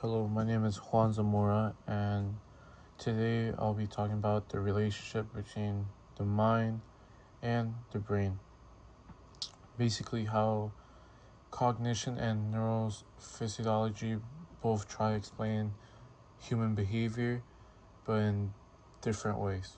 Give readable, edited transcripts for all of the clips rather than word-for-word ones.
Hello, my name is Juan Zamora, and today I'll be talking about the relationship between the mind and the brain. Basically, how cognition and neurophysiology both try to explain human behavior, but in different ways.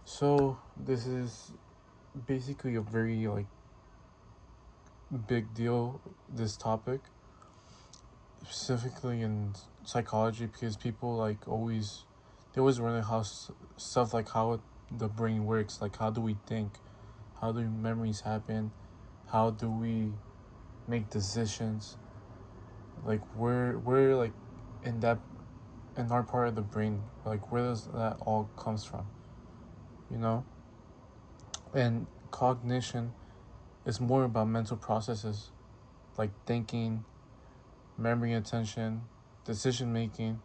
So, this is basically a very big deal, this topic, specifically in psychology, because people they always wonder how stuff like how the brain works, like how do we think, how do memories happen, how do we make decisions, like where like in that in our part of the brain, like where does that all comes from, you know? And cognition is more about mental processes like thinking, memory, attention, decision making,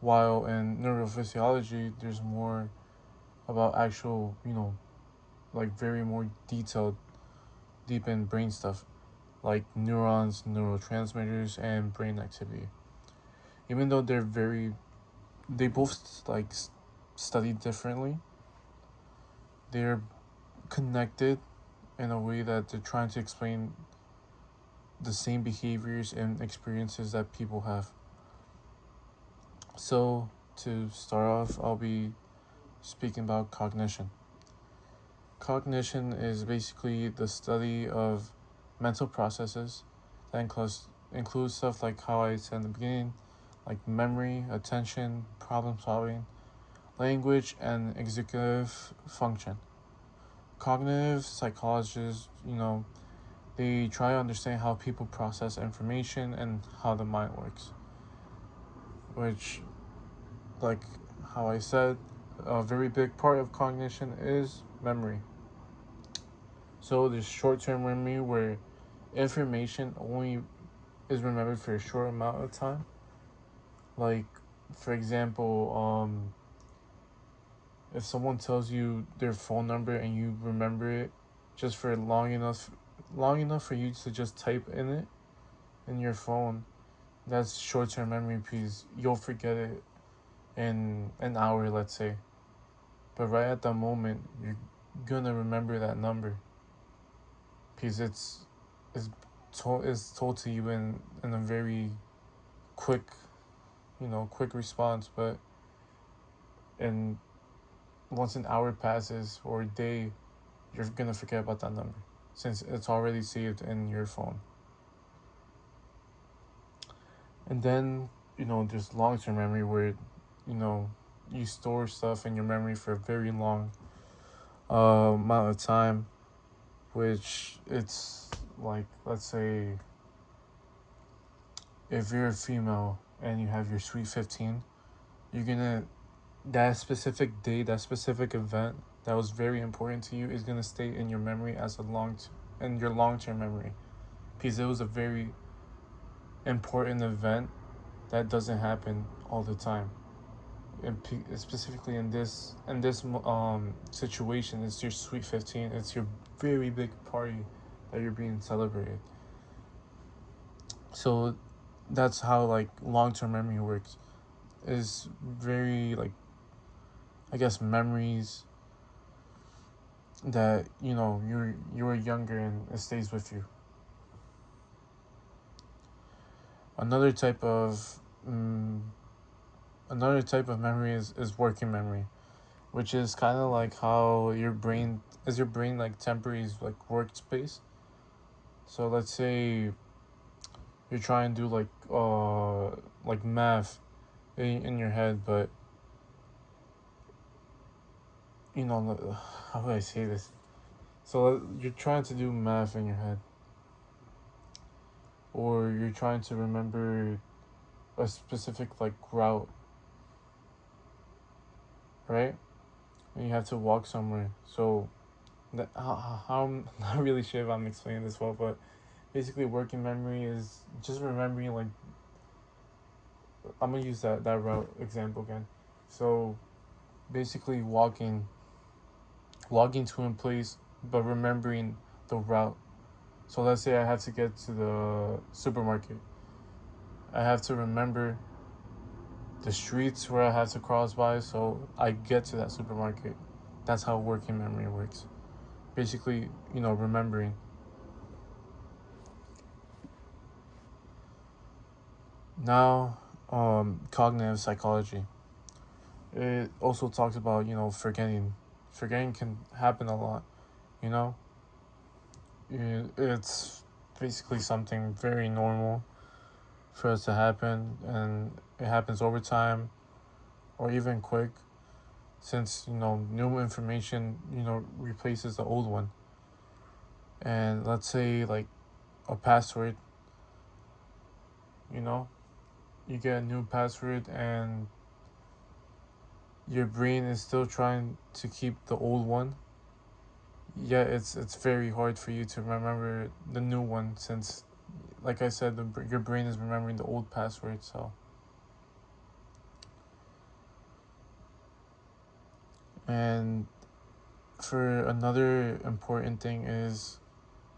while in neurophysiology there's more about actual, like very more detailed, deep in brain stuff, like neurons, neurotransmitters, and brain activity. Even though they both study differently, they're connected in a way that they're trying to explain the same behaviors and experiences that people have. So, to start off, I'll be speaking about cognition. Cognition is basically the study of mental processes that includes stuff like how I said in the beginning, like memory, attention, problem solving, language, and executive function. Cognitive psychologists, they try to understand how people process information and how the mind works, which, like how I said, a very big part of cognition is memory. So there's short-term memory where information only is remembered for a short amount of time. Like, for example, if someone tells you their phone number and you remember it just for long enough for you to just type in it in your phone, that's short-term memory because you'll forget it in an hour, let's say. But right at that moment, you're gonna remember that number because it's told to you in a very quick, quick response. But in once an hour passes or a day, you're gonna forget about that number since it's already saved in your phone. And then, there's long term memory where, you know, you store stuff in your memory for a very long amount of time, which it's like, let's say, if you're a female and you have your sweet 15, you're gonna, that specific day, that specific event that was very important to you is gonna stay in your memory as in your long term memory because it was a very important event that doesn't happen all the time. And specifically in this situation, it's your sweet 15. It's your very big party that you're being celebrated. So that's how like long term memory works. Is very like, I guess, memories that you were younger and it stays with you. Another type of another type of memory is working memory, which is kind of like how your brain like temporary like workspace. So let's say you're trying to do like math in your head, but how do I say this? So you're trying to do math in your head, or you're trying to remember a specific like route, right? And you have to walk somewhere. So how I'm not really sure if I'm explaining this well, but basically working memory is just remembering like, I'm gonna use that route example again. So basically walking to a place but remembering the route. So let's say I have to get to the supermarket. I have to remember the streets where I have to cross by so I get to that supermarket. That's how working memory works. Basically, remembering. Now, cognitive psychology. It also talks about, forgetting. Forgetting can happen a lot, you know? It's basically something very normal for us to happen, and it happens over time or even quick since, new information, replaces the old one. And let's say, like, a password, you know? You get a new password and your brain is still trying to keep the old one. Yeah, it's very hard for you to remember the new one since, like I said, your brain is remembering the old password. So, and for another important thing is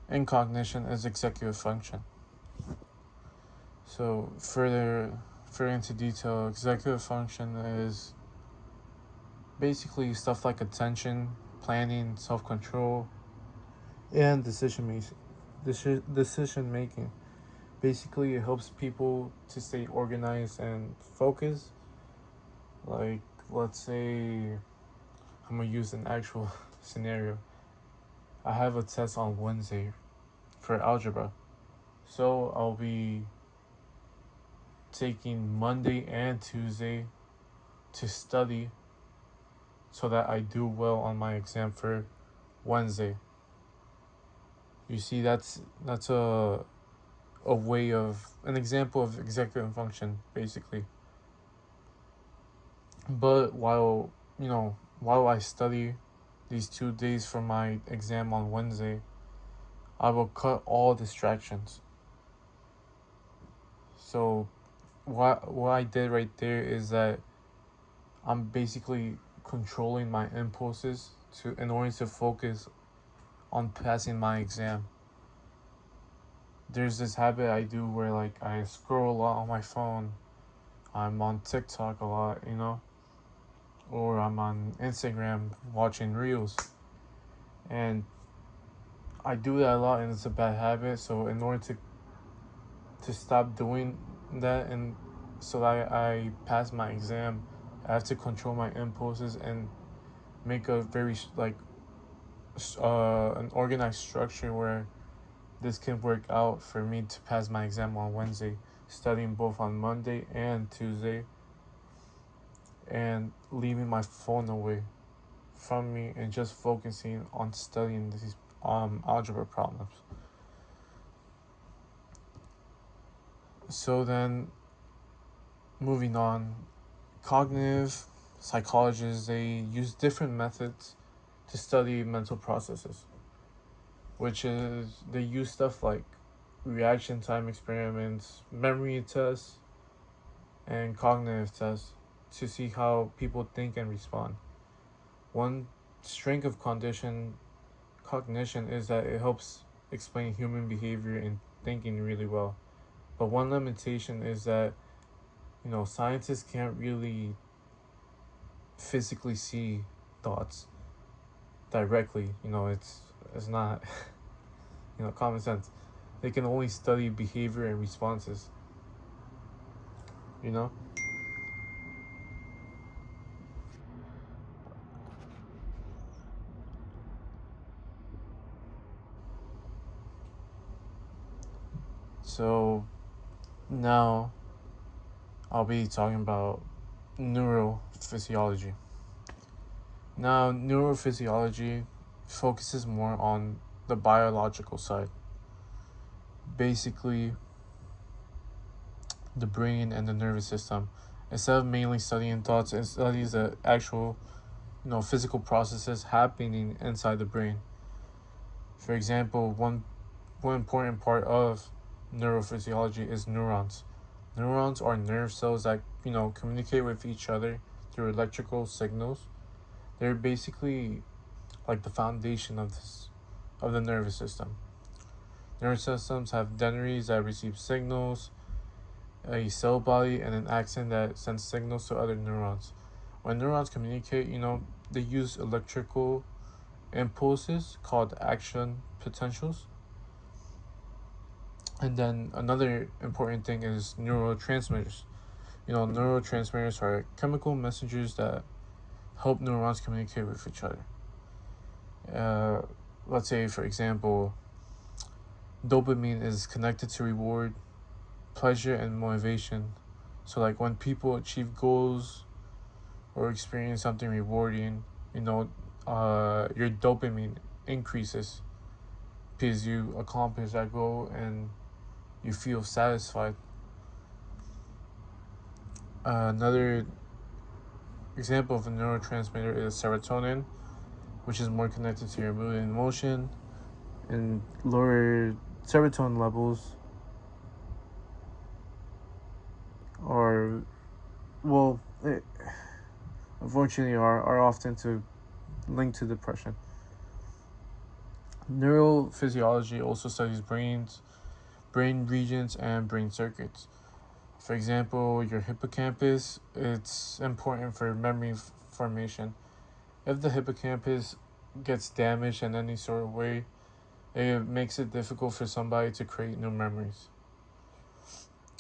in cognition is executive function. So further into detail, executive function is basically stuff like attention, planning, self control, and decision making. Basically, it helps people to stay organized and focused. Like, let's say I'm gonna use an actual scenario. I have a test on Wednesday for algebra, so I'll be taking Monday and Tuesday to study so that I do well on my exam for Wednesday. You see, that's a way of an example of executive function, basically. But while I study these 2 days for my exam on Wednesday, I will cut all distractions. So what I did right there is that I'm basically controlling my impulses to in order to focus on passing my exam. There's this habit I do where, like, I scroll a lot on my phone. I'm on TikTok a lot, or I'm on Instagram watching reels. And I do that a lot and it's a bad habit. So in order to stop doing that and so that I pass my exam, I have to control my impulses and make a very an organized structure where this can work out for me to pass my exam on Wednesday, studying both on Monday and Tuesday, and leaving my phone away from me and just focusing on studying these algebra problems. So then, moving on, cognitive psychologists, they use different methods to study mental processes, which is they use stuff like reaction time experiments, memory tests, and cognitive tests to see how people think and respond. One strength of cognition is that it helps explain human behavior and thinking really well. But one limitation is that, scientists can't really physically see thoughts directly. It's not common sense. They can only study behavior and responses. You know. So now I'll be talking about neurophysiology. Now, neurophysiology focuses more on the biological side. Basically, the brain and the nervous system. Instead of mainly studying thoughts, it studies the actual, physical processes happening inside the brain. For example, one important part of neurophysiology is neurons. Neurons are nerve cells that, communicate with each other through electrical signals. They're basically like the foundation of the nervous system. Nervous systems have dendrites that receive signals, a cell body, and an axon that sends signals to other neurons. When neurons communicate, they use electrical impulses called action potentials. And then another important thing is neurotransmitters. Neurotransmitters are chemical messengers that help neurons communicate with each other. Uh, let's say, for example, dopamine is connected to reward, pleasure, and motivation. So, like when people achieve goals or experience something rewarding, your dopamine increases because you accomplish that goal and you feel satisfied. Another example of a neurotransmitter is serotonin, which is more connected to your mood and emotion. And lower serotonin levels are, well, unfortunately, are often linked to depression. Neurophysiology also studies brain regions, and brain circuits. For example, your hippocampus, it's important for memory formation. If the hippocampus gets damaged in any sort of way, it makes it difficult for somebody to create new memories.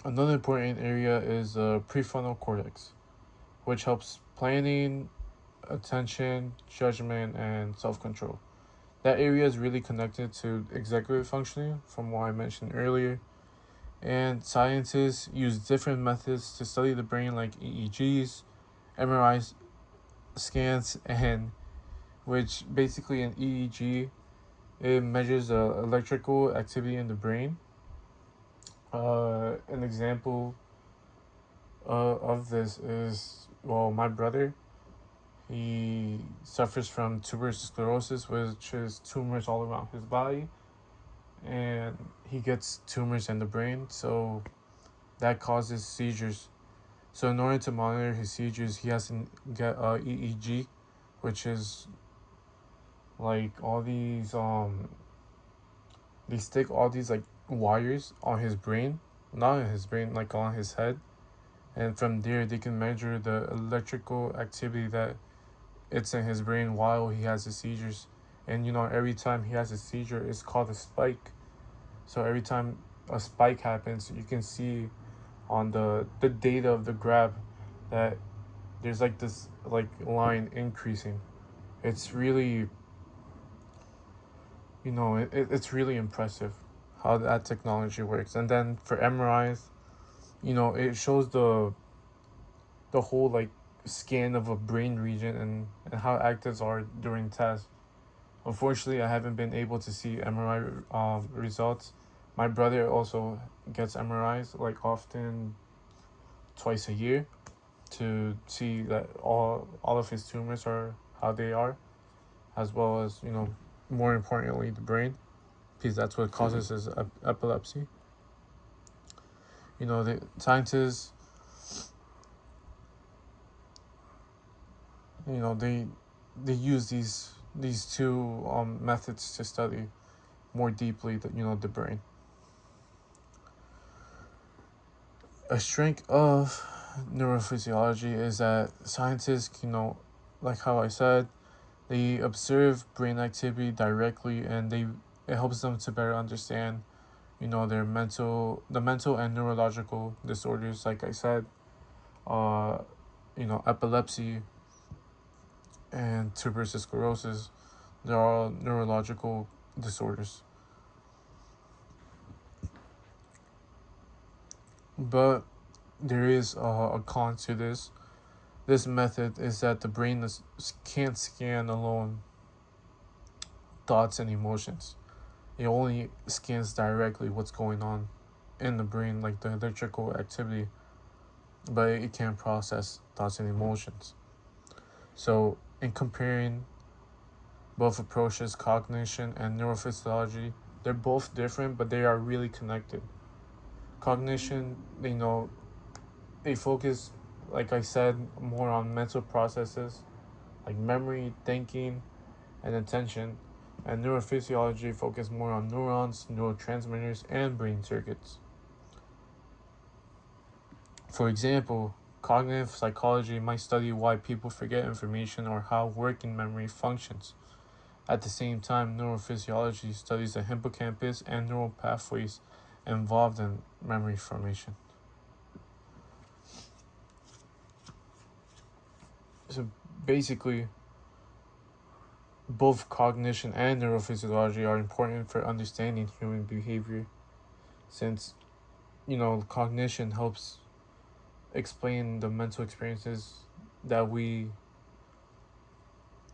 Another important area is the prefrontal cortex, which helps planning, attention, judgment, and self control. That area is really connected to executive functioning, from what I mentioned earlier. And scientists use different methods to study the brain, like EEGs, MRI scans, and which basically an EEG, it measures the electrical activity in the brain. An example of this is, well, my brother. He suffers from tuberous sclerosis, which is tumors all around his body, and he gets tumors in the brain, so that causes seizures. So in order to monitor his seizures, he has to get a EEG, which is like all these they stick all these like wires on his brain, not in his brain, like on his head, and from there they can measure the electrical activity that it's in his brain while he has the seizures. And every time he has a seizure, it's called a spike. So every time a spike happens, you can see on the data of the graph that there's like this like line increasing. It's really it's really impressive how that technology works. And then for MRIs, it shows the whole like scan of a brain region and how actives are during tests. Unfortunately, I haven't been able to see MRI results. My brother also gets MRIs like often twice a year to see that all of his tumors are how they are, as well as more importantly the brain, because that's what causes his epilepsy. The scientists, they use these two methods to study more deeply the brain. A strength of neurophysiology is that scientists, like how I said, they observe brain activity directly, and it helps them to better understand, the mental and neurological disorders. Like I said, epilepsy and tuberous sclerosis, they're all neurological disorders. But there is a con to this. This method is that the brain can't scan alone thoughts and emotions. It only scans directly what's going on in the brain, like the electrical activity, but it can't process thoughts and emotions. So, in comparing both approaches, cognition and neurophysiology, they're both different, but they are really connected. Cognition, they focus, like I said, more on mental processes like memory, thinking, and attention, and neurophysiology focus more on neurons, neurotransmitters, and brain circuits. For example, cognitive psychology might study why people forget information or how working memory functions. At the same time, neurophysiology studies the hippocampus and neural pathways involved in memory formation. So basically, both cognition and neurophysiology are important for understanding human behavior, since cognition helps explain the mental experiences that we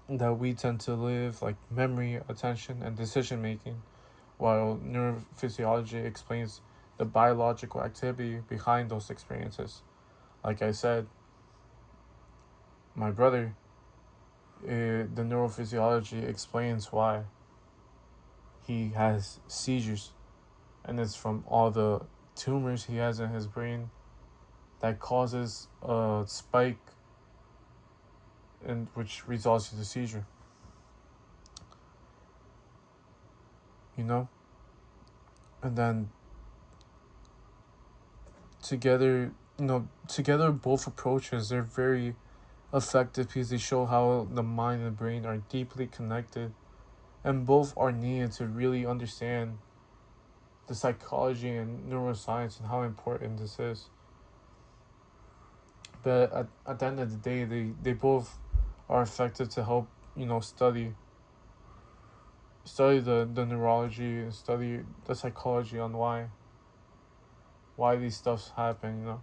tend to live, like memory, attention, and decision making, while neurophysiology explains the biological activity behind those experiences. Like I said, my brother, the neurophysiology explains why he has seizures, and it's from all the tumors he has in his brain that causes a spike, and which results in the seizure. You know, and then together, together both approaches, they're very effective because they show how the mind and brain are deeply connected, and both are needed to really understand the psychology and neuroscience and how important this is. But at the end of the day, they both are effective to help study the neurology and study the psychology on why these stuffs happen.